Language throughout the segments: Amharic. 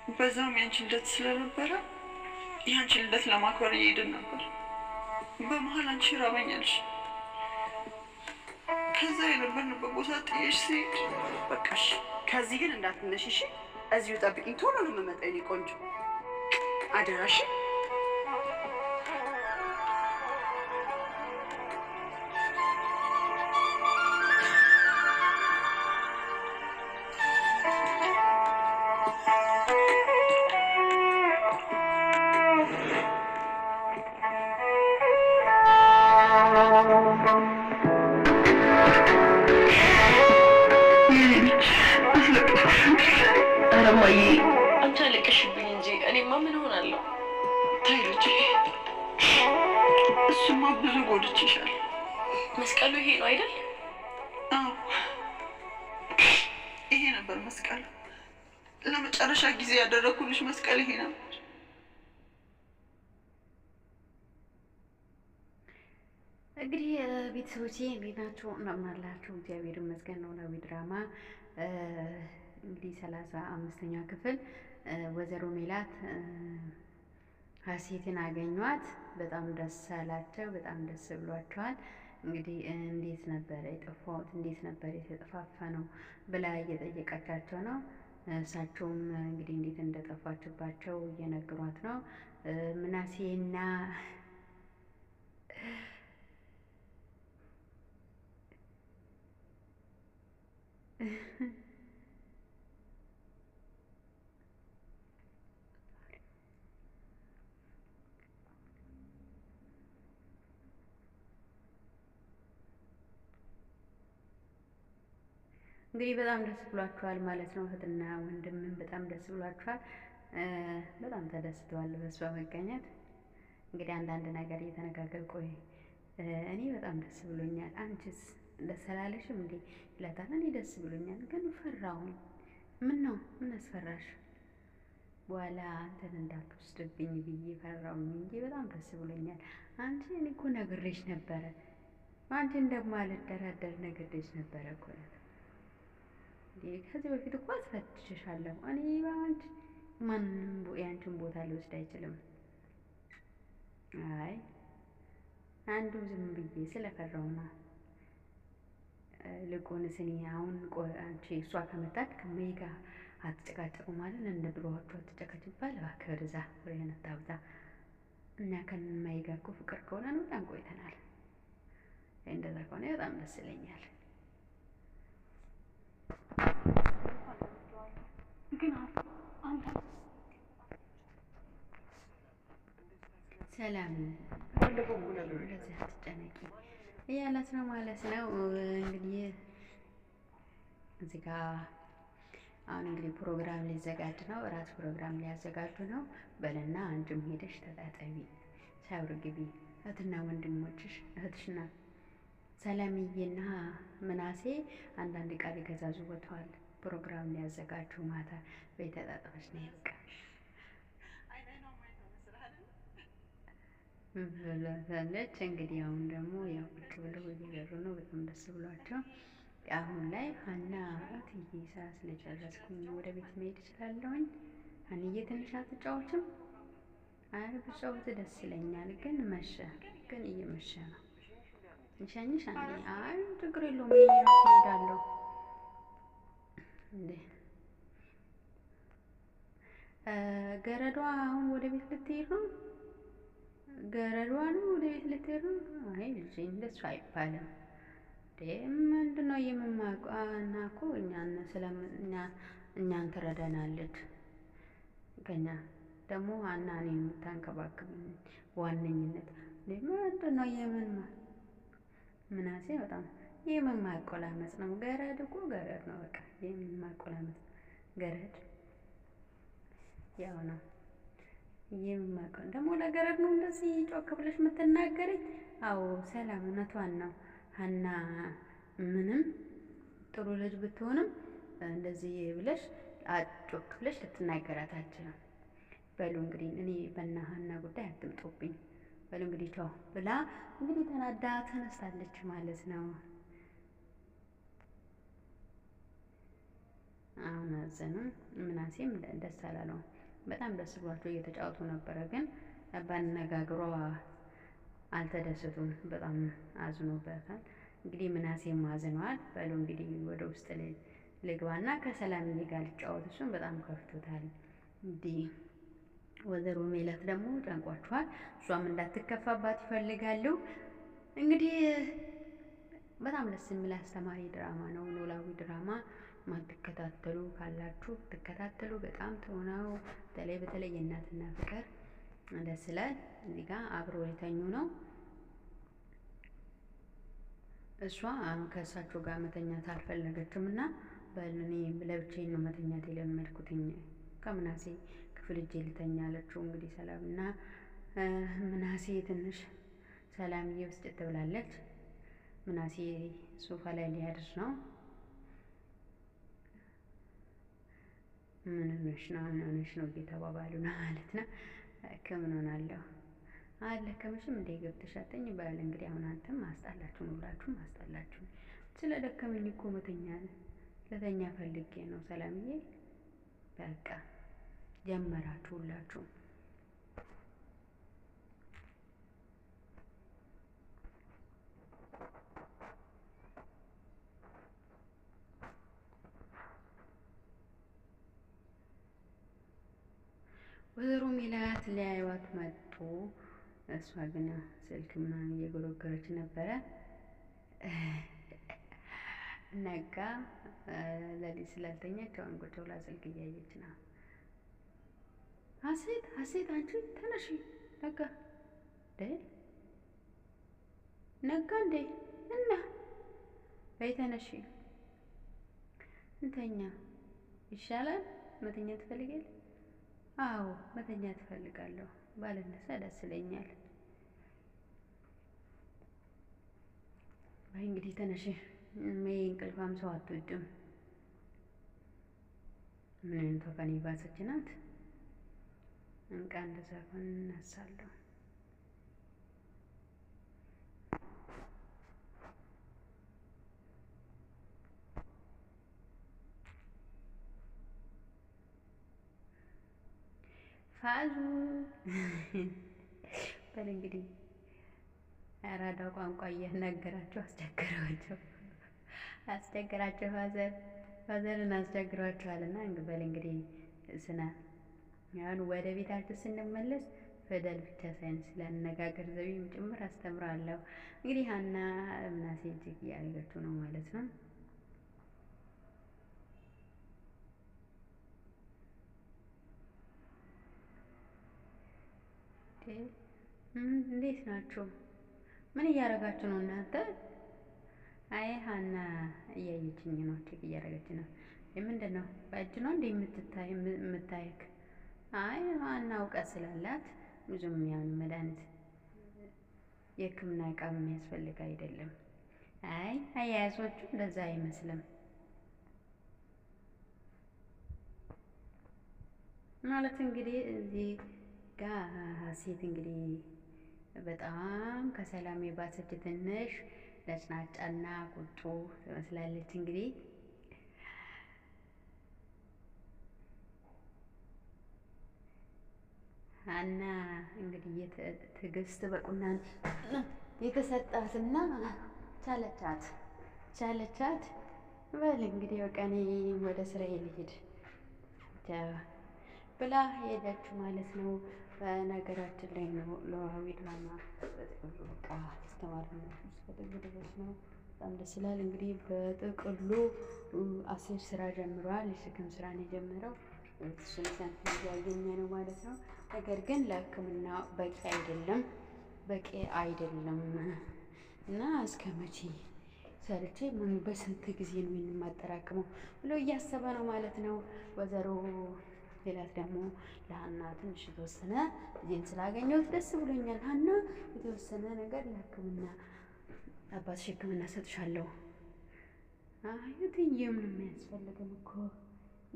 በዛም ያንቺ ልደት ስለነበረ ያንቺ ልደት ለማክበር እየሄድን ነበር። በመሀል አንቺ ራበኛልሽ። ከዛ የነበርንበት ቦታ ጥዬሽ ሲሄድ በቃሽ። ከዚህ ግን እንዳትነሽ እሺ? እዚሁ ጠብቂኝ፣ ቶሎ ነው የምመጣው የኔ ቆንጆ፣ አደራሽ። አንቺ አለቀሽብኝ እንጂ እኔማ ምን ሆናለሁ? ተይ ልጄ፣ እሱማ ብዙ ጎድቼሻል። መስቀሉ ይሄ ነው አይደል? አዎ ይሄ ነበር መስቀሉ። ለመጨረሻ ጊዜ ያደረኩልሽ መስቀል ይሄ ነበር። እንግዲህ ቤተሰቦቼ እንዴት ናችሁ? እንደምን አላችሁ? እግዚአብሔር ይመስገን። ኖላዊ ድራማ እንግዲህ 35ኛ ክፍል ወይዘሮ ሜላት ሀሴትን አገኟት። በጣም ደስ አላቸው። በጣም ደስ ብሏቸዋል። እንግዲህ እንዴት ነበረ የጠፋሁት፣ እንዴት ነበረ የተጠፋፋነው ብላ እየጠየቀቻቸው ነው። እሳቸውም እንግዲህ እንዴት እንደጠፋችባቸው እየነገሯት ነው። ምናሴና እንግዲህ በጣም ደስ ብሏቸዋል ማለት ነው። እህትና ወንድምን በጣም ደስ ብሏቸዋል። በጣም ተደስተዋል በሷ መገኘት። እንግዲህ አንዳንድ ነገር እየተነጋገር ቆይ እኔ በጣም ደስ ብሎኛል፣ አንቺስ ደስ አላለሽም እንዴ ይላታል። እኔ ደስ ብሎኛል ግን ፈራሁኝ። ምን ነው ምን አስፈራሽ? በኋላ አንተን እንዳትወስድብኝ ብዬ ፈራሁኝ እንጂ በጣም ደስ ብሎኛል። አንቺ እኔ እኮ ነግሬሽ ነበረ፣ አንቺ እንደማልደራደር ነግሬሽ ነበረ እኮ ከዚህ በፊት እኮ አስፈትሽሻለሁ። እኔ በአንቺ ማንም ያንቺን ቦታ ሊወስድ አይችልም። አይ አንዱ ዝም ብዬ ስለፈራው ነው። ልቁንስ እኔ አሁን አንቺ እሷ ከመጣች ከመይ ጋር አትጨቃጨቁ ማለት እንደ ድሮዎቹ አትጨቃጭቁ ባል እባክህ እዛ ወሬን አታብዛ። እና ከማይ ጋር እኮ ፍቅር ከሆነ በጣም ቆይተናል። እንደዛ ከሆነ በጣም ደስ ይለኛል። ሰላም እንደዚህ አትጨነቂ እያላት ነው ማለት ነው። እንግዲህ እዚህ ጋር አሁን እንግዲህ ፕሮግራም ሊዘጋጅ ነው፣ እራት ፕሮግራም ሊያዘጋጁ ነው። በልና አንቺም ሄደሽ ተጣጣቢ፣ ሻውር ግቢ። እህትና ወንድሞችሽ እህትሽና ሰላምዬና ምናሴ አንዳንድ ቃል ገዛዙ ወጥተዋል። ፕሮግራም ሊያዘጋጁ ማታ ቤት ተጣጣፈሽ ነው በቃ ብላለች። እንግዲህ አሁን ደግሞ ያው ቁጭ ብለው እየበሩ ነው። በጣም ደስ ብሏቸው አሁን ላይ ሀና እትዬ ስራ ስለጨረስኩኝ ወደ ቤት መሄድ እችላለሁኝ። ሀኒዬ ትንሽ አትጫወችም? አይ ብጫወት ደስ ይለኛል፣ ግን መሸ፣ ግን እየመሸ ነው። እንሸኝሽ ሀኒ? አይ ችግር የለውም እሄዳለሁ። እንዴ ገረዷ አሁን ወደ ቤት ልትሄድ ነው? ገረዷ ነው ወደ ቤት ልትሄድ ነው? አይ ልጄ እንደሱ አይባልም። ምንድነው የምማቀው? እና እኮ እኛን ትረዳናለች። ከኛ ደግሞ ሀና እኔን የምታንከባክብኝ ዋነኝነት ምንድነው? ምናሴ በጣም የምማቆላመጽ ነው። ገረድ እኮ ገረድ ነው። በቃ የምማቆላመጽ ገረድ ያው ነው። የምማቀው ደግሞ ለገረድ ነው እንደዚህ ጮክ ብለሽ የምትናገረኝ? አዎ ሰላም እውነቷን ነው። ሀና ምንም ጥሩ ልጅ ብትሆንም እንደዚህ ብለሽ ጮክ ብለሽ ልትናገራት አትችልም። በሉ እንግዲህ እኔ በእነ ሀና ጉዳይ አትምጡብኝ። በሉ እንግዲህ ቻው ብላ እንግዲህ ተናዳ ተነስታለች ማለት ነው። አሁን አዘኑ። ምናሴም ደስ አላለውም። በጣም ደስ ብሏቸው እየተጫወቱ ነበረ። ግን ባነጋግሯ አልተደሰቱም። በጣም አዝኖበታል። እንግዲህ ምናሴም አዝኗል። በሉ እንግዲህ ወደ ውስጥ ልግባና ከሰላምዬ ጋር ልጫወት። እሱም በጣም ከፍቶታል። እንግዲህ ወይዘሮ ሜላት ደግሞ ጨንቋቸዋል። እሷም እንዳትከፋባት ይፈልጋሉ። እንግዲህ በጣም ደስ የሚል አስተማሪ ድራማ ነው ኖላዊ ድራማ። ማትከታተሉ ካላችሁ ትከታተሉ፣ በጣም ጥሩ ነው። በተለይ የእናትና ፍቅር ደስ ይላል። እዚህ ጋር አብሮ የተኙ ነው። እሷ ከእሳቸው ጋር መተኛት አልፈለገችም እና በእኔ ለብቻዬን ነው መተኛት የለመድኩትኝ ከምናሴ ክፍል እጄ ልተኛ አለችው። እንግዲህ ሰላምና ምናሴ ትንሽ ሰላምዬ ውስጥ ትብላለች። ምናሴ ሶፋ ላይ ሊያድር ነው። ምን ሆነሽ ነው እየተባባሉ ነው ማለት ነው። ከምን ሆናለሁ አልደከመሽም እንደ ገብተሽ አትተኝ በል እንግዲህ አሁን አንተም አስጣላችሁን ሁላችሁም አስጣላችሁን። ስለ ደከመኝ እኮ ለተኛ ፈልጌ ነው ሰላምዬ። በቃ ጀመራችሁ ሁላችሁም። ወይዘሮ ሜላት ሊያዩዋት መጡ። እሷ ግን ስልክ ምናምን እየጎረጎረች ነበረ። ነጋ ለሊት ስላልተኛች አሁን ቁጭ ብላ ስልክ እያየች ነው። ሀሴት አንቺ ተነሺ፣ ነጋ ነጋ እንዴ እና በይ ተነሺ እንተኛ ይሻላል። መተኛ ትፈልጊያለሽ? አዎ መተኛ ትፈልጋለሁ። ባልነሳ ደስ ይለኛል። በይ እንግዲህ ተነሺ። እንቅልፋም ሰው አትወድም። ምን አይነቷ ቀን ባሰች ናት። እንቃ እንደዛ ከሆነ እነሳለሁ። ፋዙ በል እንግዲህ አራዳ ቋንቋ እየነገራቸው አስቸገራቸው። ፋዘርን አስቸግሯቸዋልና በል እንግዲህ አሁን ወደ ቤታችን ስንመለስ ፊደል ብቻ ሳይሆን ስለ አነጋገር ዘይቤም ጭምር አስተምራለሁ። እንግዲህ ሀና ምናሴ እጅግ እያደረገችው ነው ማለት ነው። እንዴት ናችሁ? ምን እያደረጋችሁ ነው እናንተ? አይ ሀና እያየችኝ ነው፣ ቼክ እያደረገች ነው። ምንድን ነው በእጅ ነው እንደ የምታይክ? አይ ሀና እውቀት ስላላት ብዙም ያን መድኃኒት የሕክምና እቃ የሚያስፈልግ አይደለም። አይ አያያዞቹ እንደዛ አይመስልም ማለት እንግዲህ እዚህ ጋር ሀሴት እንግዲህ በጣም ከሰላም የባሰች ትንሽ ነጭናጫና ቁጡ ትመስላለች። እንግዲህ ሀና እንግዲህ ትዕግስት በቁናን የተሰጣትና ቻለቻት። በል እንግዲህ በቃ እኔ ወደ ስራዬ ልሂድ ብላ ሄደች ማለት ነው። በነገራችን ላይ ነው ኖላዊ ድራማ በቃ አስተማሪነት እስከ ድረስ ነው። በጣም ደስ ይላል። እንግዲህ በጥቅሉ 10 ስራ ጀምሯል። የሽክም ስራን የጀመረው እሱን ሳንቲም ያገኘ ነው ማለት ነው። ነገር ግን ለሕክምና በቂ አይደለም እና እስከ መቼ ሰርቼ በስንት ጊዜ ነው የማጠራቅመው ብሎ እያሰበ ነው ማለት ነው። ወይዘሮ ሜላት ደግሞ ለሀና ትንሽ የተወሰነ ጊዜን ስላገኘሁት ደስ ብሎኛል። ሀና የተወሰነ ነገር ለሕክምና አባትሽ ሕክምና ሰጥሻለሁ። የትዬም ነው የሚያስፈልግም እኮ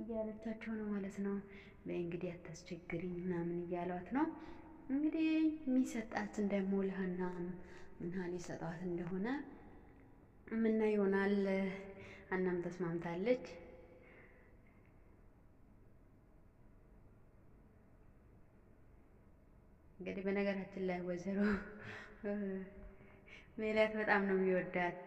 እያለቻቸው ነው ማለት ነው። በእንግዲህ አታስቸግሪኝ ምናምን እያሏት ነው። እንግዲህ የሚሰጣትን ደግሞ ለሀና ምን ያህል ይሰጣት እንደሆነ ምና ይሆናል። ሀናም ተስማምታለች። እንግዲህ በነገራችን ላይ ወይዘሮ ሜላት በጣም ነው የሚወዳት።